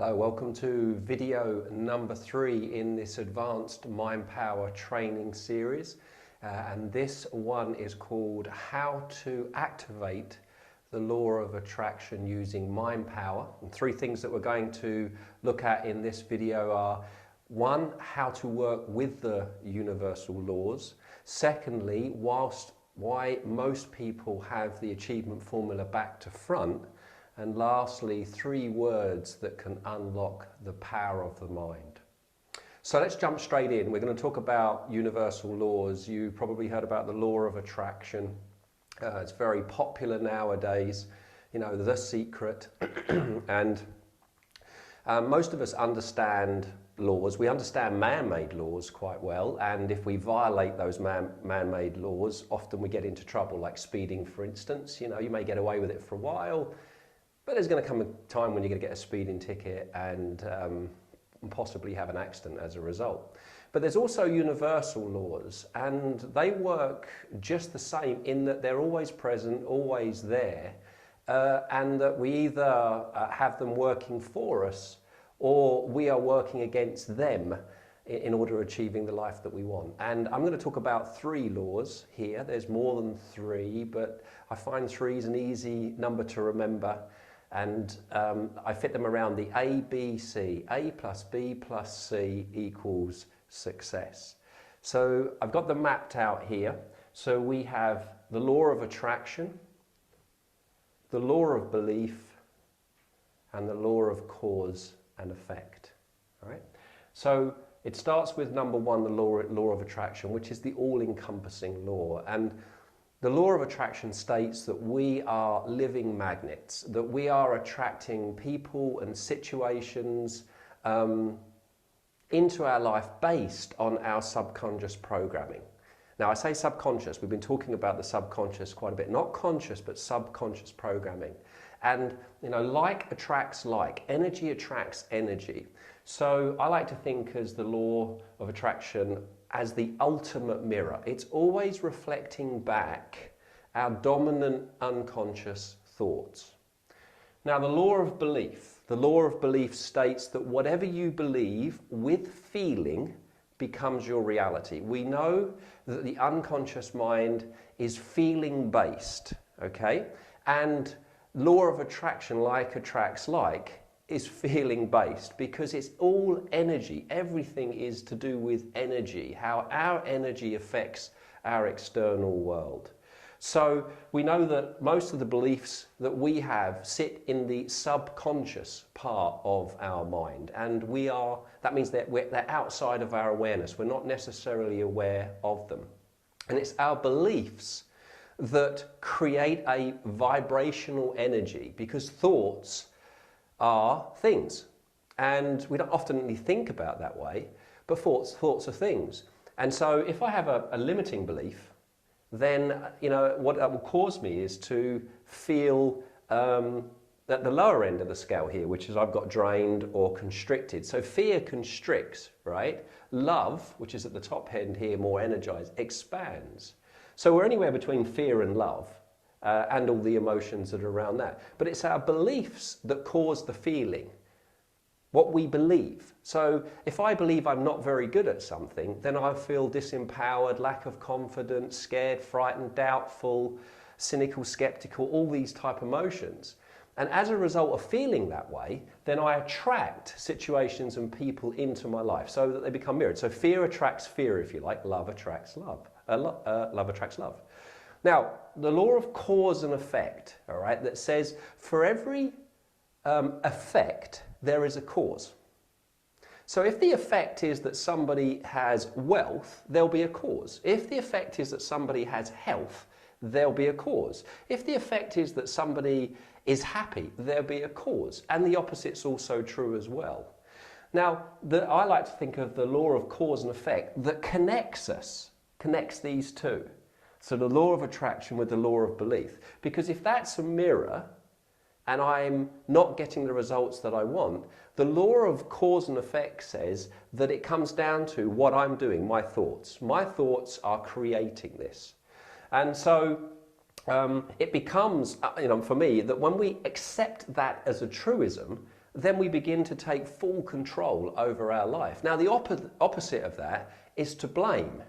Hello, welcome to video number 3 in this advanced mind power training series. And this one is called How to Activate the Law of Attraction Using Mind Power. And 3 things that we're going to look at in this video are: 1, how to work with the universal laws. Secondly, why most people have the achievement formula back to front. And lastly, 3 words that can unlock the power of the mind. So let's jump straight in. We're going to talk about universal laws. You probably heard about the law of attraction. It's very popular nowadays, you know, The Secret. And most of us understand laws. We understand man-made laws quite well. And if we violate those man-made laws, often we get into trouble, like speeding, for instance. You know, you may get away with it for a while, but there's going to come a time when you're going to get a speeding ticket and possibly have an accident as a result. But there's also universal laws, and they work just the same in that they're always present, always there, and that we either have them working for us or we are working against them in order achieving the life that we want. And I'm going to talk about 3 laws here. There's more than 3, but I find 3 is an easy number to remember. And I fit them around the ABC. A plus B plus C equals success. So I've got them mapped out here. So we have the law of attraction, the law of belief, and the law of cause and effect. All right? So it starts with number 1, the law of attraction, which is the all-encompassing law. And the law of attraction states that we are living magnets, that we are attracting people and situations into our life based on our subconscious programming. Now, I say subconscious, we've been talking about the subconscious quite a bit, not conscious, but subconscious programming. And, you know, like attracts like, energy attracts energy. So I like to think as the law of attraction as the ultimate mirror. It's always reflecting back our dominant unconscious thoughts. Now, the law of belief states that whatever you believe with feeling becomes your reality. We know that the unconscious mind is feeling based, okay? And law of attraction, like attracts like, is feeling based, because it's all energy. Everything is to do with energy, how our energy affects our external world. So we know that most of the beliefs that we have sit in the subconscious part of our mind, and that means that they're outside of our awareness. We're not necessarily aware of them. And it's our beliefs that create a vibrational energy, because thoughts are things, and we don't often really think about that way, but thoughts are things. And so if I have a limiting belief, then, you know, what that will cause me is to feel at the lower end of the scale here, which is I've got drained or constricted. So fear constricts, right? Love, which is at the top end here, more energized, expands. So we're anywhere between fear and love. And all the emotions that are around that. But it's our beliefs that cause the feeling, what we believe. So if I believe I'm not very good at something, then I feel disempowered, lack of confidence, scared, frightened, doubtful, cynical, skeptical, all these type emotions. And as a result of feeling that way, then I attract situations and people into my life so that they become mirrored. So fear attracts fear, if you like. Love attracts love. Love attracts love. Now, the law of cause and effect, all right, that says for every effect, there is a cause. So if the effect is that somebody has wealth, there'll be a cause. If the effect is that somebody has health, there'll be a cause. If the effect is that somebody is happy, there'll be a cause. And the opposite's also true as well. Now, I like to think of the law of cause and effect that connects these two. So the law of attraction with the law of belief. Because if that's a mirror and I'm not getting the results that I want, the law of cause and effect says that it comes down to what I'm doing, my thoughts. My thoughts are creating this. And so it becomes, for me, that when we accept that as a truism, then we begin to take full control over our life. Now, the opposite of that is to blame,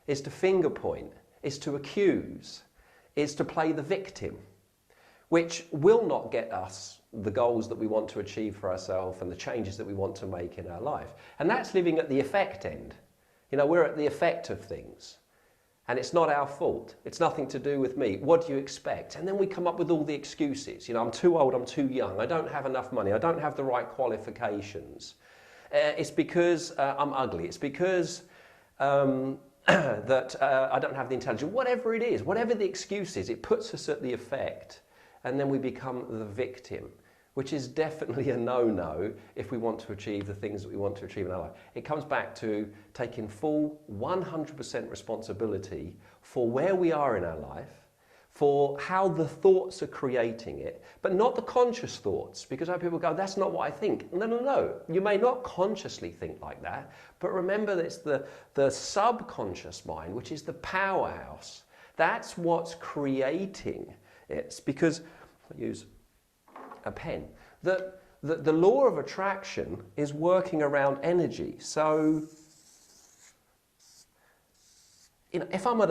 is to finger point, is to accuse, is to play the victim, which will not get us the goals that we want to achieve for ourselves and the changes that we want to make in our life. And that's living at the effect end. You know, we're at the effect of things. And it's not our fault. It's nothing to do with me. What do you expect? And then we come up with all the excuses. You know, I'm too old, I'm too young, I don't have enough money, I don't have the right qualifications. It's because I'm ugly. It's because that I don't have the intelligence. Whatever it is, whatever the excuse is, it puts us at the effect. And then we become the victim, which is definitely a no-no if we want to achieve the things that we want to achieve in our life. It comes back to taking full 100% responsibility for where we are in our life, for how the thoughts are creating it, but not the conscious thoughts, because other people go, that's not what I think. No, no, no. You may not consciously think like that, but remember that it's the subconscious mind, which is the powerhouse. That's what's creating it. Because, I use a pen, that the law of attraction is working around energy. So, you know, if I'm at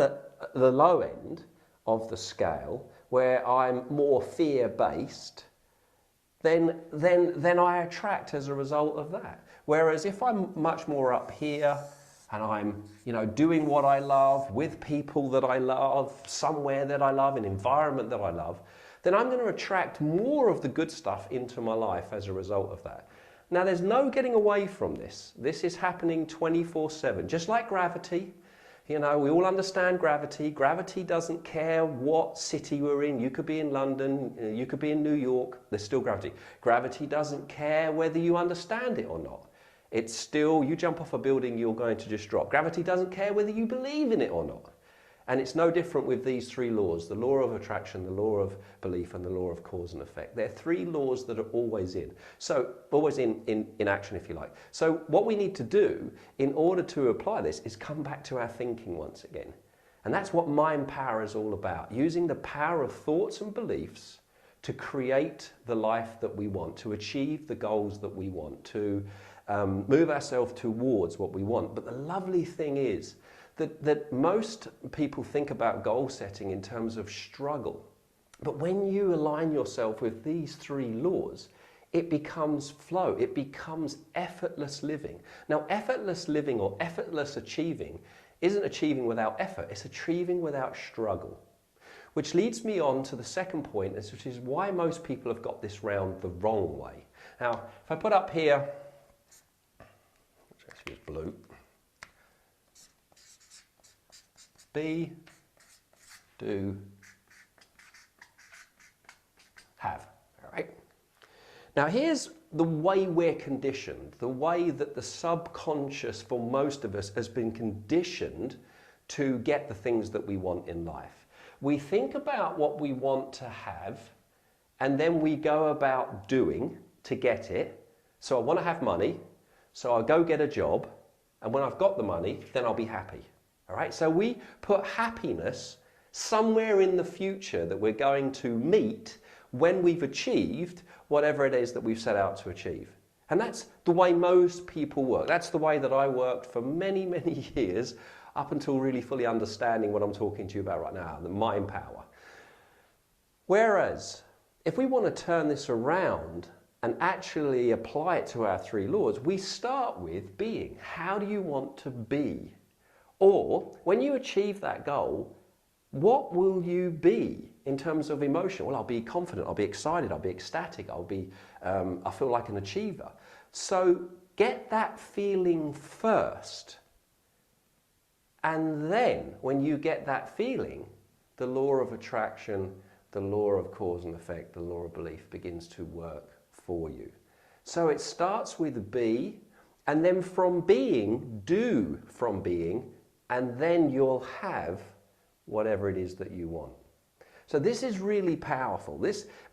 the low end of the scale, where I'm more fear-based, then I attract as a result of that. Whereas if I'm much more up here, and I'm, you know, doing what I love, with people that I love, somewhere that I love, an environment that I love, then I'm going to attract more of the good stuff into my life as a result of that. Now, there's no getting away from this. This is happening 24/7, just like gravity. You know, we all understand gravity. Gravity doesn't care what city we're in. You could be in London, you could be in New York, there's still gravity. Gravity doesn't care whether you understand it or not. It's still, you jump off a building, you're going to just drop. Gravity doesn't care whether you believe in it or not. And it's no different with these three laws, the law of attraction, the law of belief, and the law of cause and effect. They're three laws that are always in. So, always in action, if you like. So what we need to do in order to apply this is come back to our thinking once again. And that's what mind power is all about, using the power of thoughts and beliefs to create the life that we want, to achieve the goals that we want, to move ourselves towards what we want. But the lovely thing is that most people think about goal setting in terms of struggle. But when you align yourself with these three laws, it becomes flow, it becomes effortless living. Now, effortless living or effortless achieving isn't achieving without effort, it's achieving without struggle. Which leads me on to the second point, which is why most people have got this round the wrong way. Now, if I put up here, let's actually use blue, be, do, have. All right. Now here's the way we're conditioned, the way that the subconscious for most of us has been conditioned to get the things that we want in life. We think about what we want to have, and then we go about doing to get it. So I want to have money, so I'll go get a job, and when I've got the money, then I'll be happy. All right, so we put happiness somewhere in the future that we're going to meet when we've achieved whatever it is that we've set out to achieve. And that's the way most people work. That's the way that I worked for many, many years, up until really fully understanding what I'm talking to you about right now, the mind power. Whereas, if we want to turn this around and actually apply it to our three laws, we start with being. How do you want to be? Or, when you achieve that goal, what will you be in terms of emotion? Well, I'll be confident, I'll be excited, I'll be ecstatic, I feel like an achiever. So, get that feeling first. And then, when you get that feeling, the law of attraction, the law of cause and effect, the law of belief begins to work for you. So it starts with be, and then from being, do from being, and then you'll have whatever it is that you want. So this is really powerful.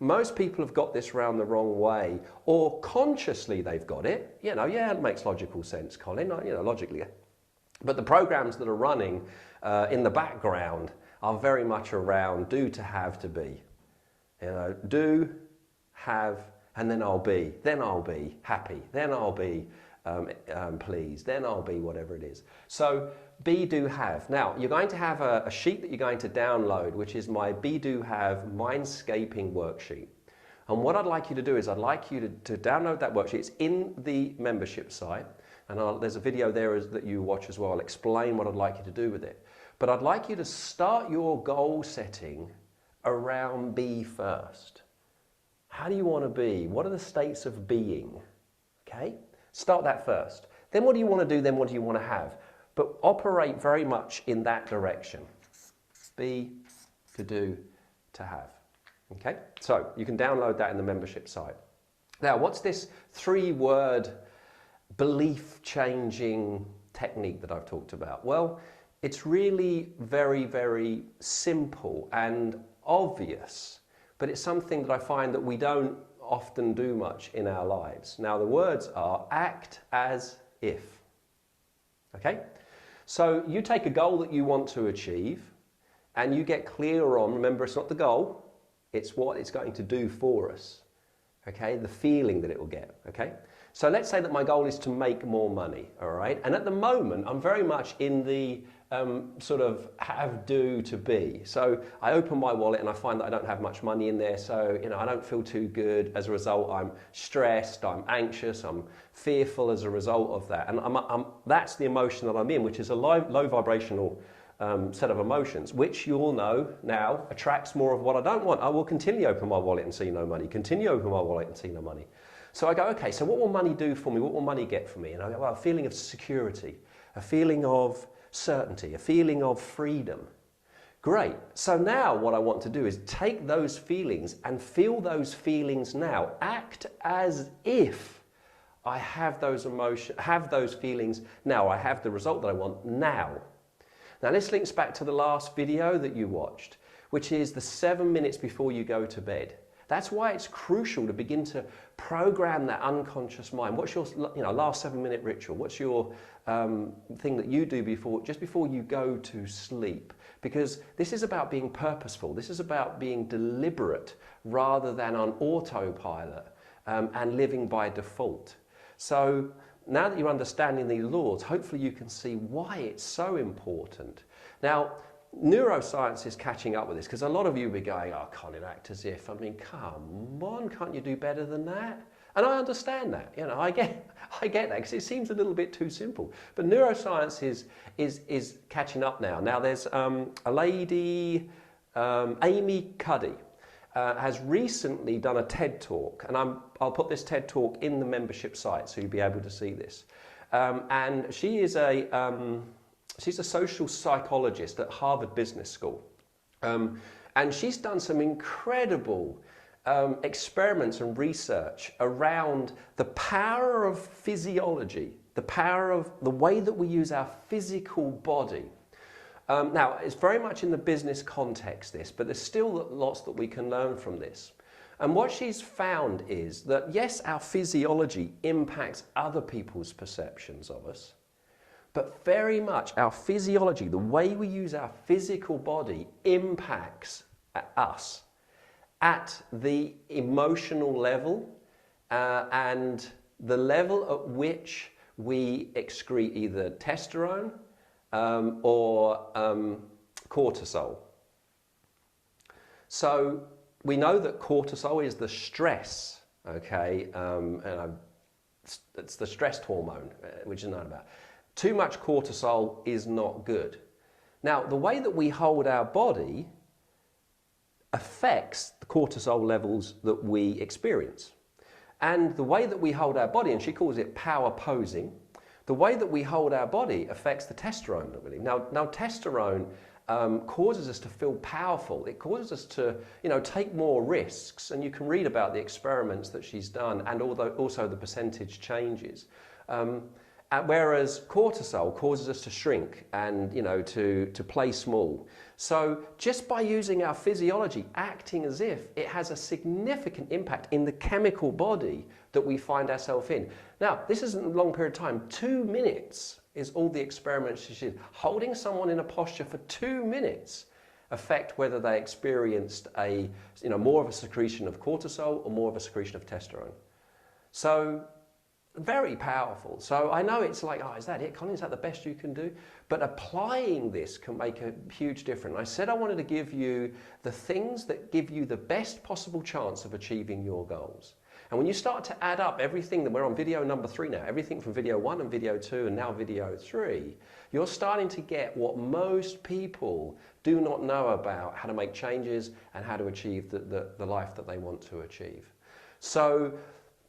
Most people have got this round the wrong way, or consciously they've got it. You know, yeah, it makes logical sense, Colin, you know, logically. But the programs that are running in the background are very much around do to have to be. You know, do, have, and then I'll be happy, then I'll be pleased, then I'll be whatever it is. So be, do, have. Now, you're going to have a sheet that you're going to download, which is my be, do, have mindscaping worksheet. And what I'd like you to do is I'd like you to download that worksheet. It's in the membership site, and there's a video there that you watch as well. I'll explain what I'd like you to do with it. But I'd like you to start your goal setting around be first. How do you want to be? What are the states of being? Okay? Start that first. Then what do you want to do? Then what do you want to have? But operate very much in that direction. Be, to do, to have. Okay? So you can download that in the membership site. Now, what's this 3-word belief changing technique that I've talked about? Well, it's really very, very simple and obvious, but it's something that I find that we don't often do much in our lives. Now, the words are act as if. Okay? So you take a goal that you want to achieve and you get clear on, remember, it's not the goal, it's what it's going to do for us. Okay? The feeling that it will get. Okay? So let's say that my goal is to make more money. All right? And at the moment, I'm very much in the sort of have, do, to be. So I open my wallet and I find that I don't have much money in there, so I don't feel too good. As a result, I'm stressed, I'm anxious, I'm fearful as a result of that. And that's the emotion that I'm in, which is a low vibrational set of emotions, which you all know now attracts more of what I don't want. I will continue open my wallet and see no money, continue open my wallet and see no money. So I go, okay, so what will money do for me? What will money get for me? And I go, well, a feeling of security, a feeling of certainty, a feeling of freedom. Great. So now what I want to do is take those feelings and feel those feelings now. Act as if I have those emotions, have those feelings now. I have the result that I want now. Now this links back to the last video that you watched, which is the 7 minutes before you go to bed. That's why it's crucial to begin to program that unconscious mind. What's your last 7-minute ritual? What's your thing that you do just before you go to sleep? Because this is about being purposeful. This is about being deliberate rather than on autopilot and living by default. So now that you're understanding these laws, hopefully you can see why it's so important. Now, neuroscience is catching up with this, because a lot of you will be going, oh, Colin, act as if. I mean, come on, can't you do better than that? And I understand that. I get that, because it seems a little bit too simple. But neuroscience is catching up now. Now, there's a lady, Amy Cuddy, has recently done a TED Talk, and I'll put this TED Talk in the membership site so you'll be able to see this. And she is she's a social psychologist at Harvard Business School. And she's done some incredible experiments and research around the power of physiology, the power of the way that we use our physical body. Now, it's very much in the business context, this, but there's still lots that we can learn from this. And what she's found is that, yes, our physiology impacts other people's perceptions of us, but very much our physiology, the way we use our physical body, impacts us at the emotional level and the level at which we excrete either testosterone or cortisol. So we know that cortisol is the stress, okay, it's the stress hormone, which is known about. Too much cortisol is not good. Now, the way that we hold our body affects the cortisol levels that we experience. And the way that we hold our body, and she calls it power posing, the way that we hold our body affects the testosterone that we need. Now testosterone causes us to feel powerful. It causes us to, take more risks. And you can read about the experiments that she's done and also the percentage changes. Whereas cortisol causes us to shrink and, to play small. So just by using our physiology, acting as if, it has a significant impact in the chemical body that we find ourselves in. Now, this isn't a long period of time. 2 minutes is all the experiments she did. Holding someone in a posture for 2 minutes affect whether they experienced more of a secretion of cortisol or more of a secretion of testosterone. So very powerful. So I know it's like, oh, is that it, Colin? Is that the best you can do? But applying this can make a huge difference. I said I wanted to give you the things that give you the best possible chance of achieving your goals. And when you start to add up everything, that we're on video number 3 now, everything from video 1 and video 2 and now video 3, you're starting to get what most people do not know about how to make changes and how to achieve the life that they want to achieve. So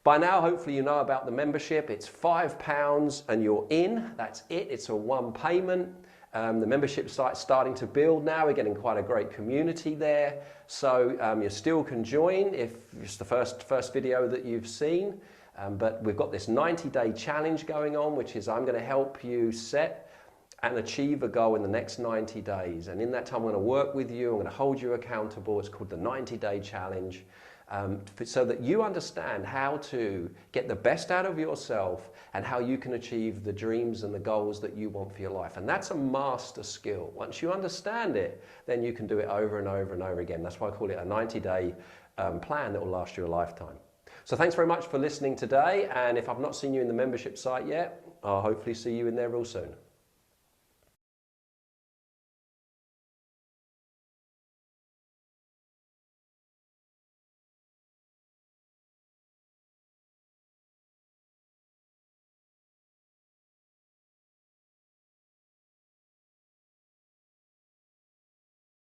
by now, hopefully you know about the membership. It's £5 and you're in. That's it. It's a one payment. The membership site's starting to build now. We're getting quite a great community there. So you still can join if it's the first video that you've seen. But we've got this 90-day challenge going on, which is I'm going to help you set and achieve a goal in the next 90 days. And in that time, I'm going to work with you. I'm going to hold you accountable. It's called the 90-day challenge. So that you understand how to get the best out of yourself and how you can achieve the dreams and the goals that you want for your life. And that's a master skill. Once you understand it, then you can do it over and over and over again. That's why I call it a 90-day plan that will last you a lifetime. So thanks very much for listening today. And if I've not seen you in the membership site yet, I'll hopefully see you in there real soon.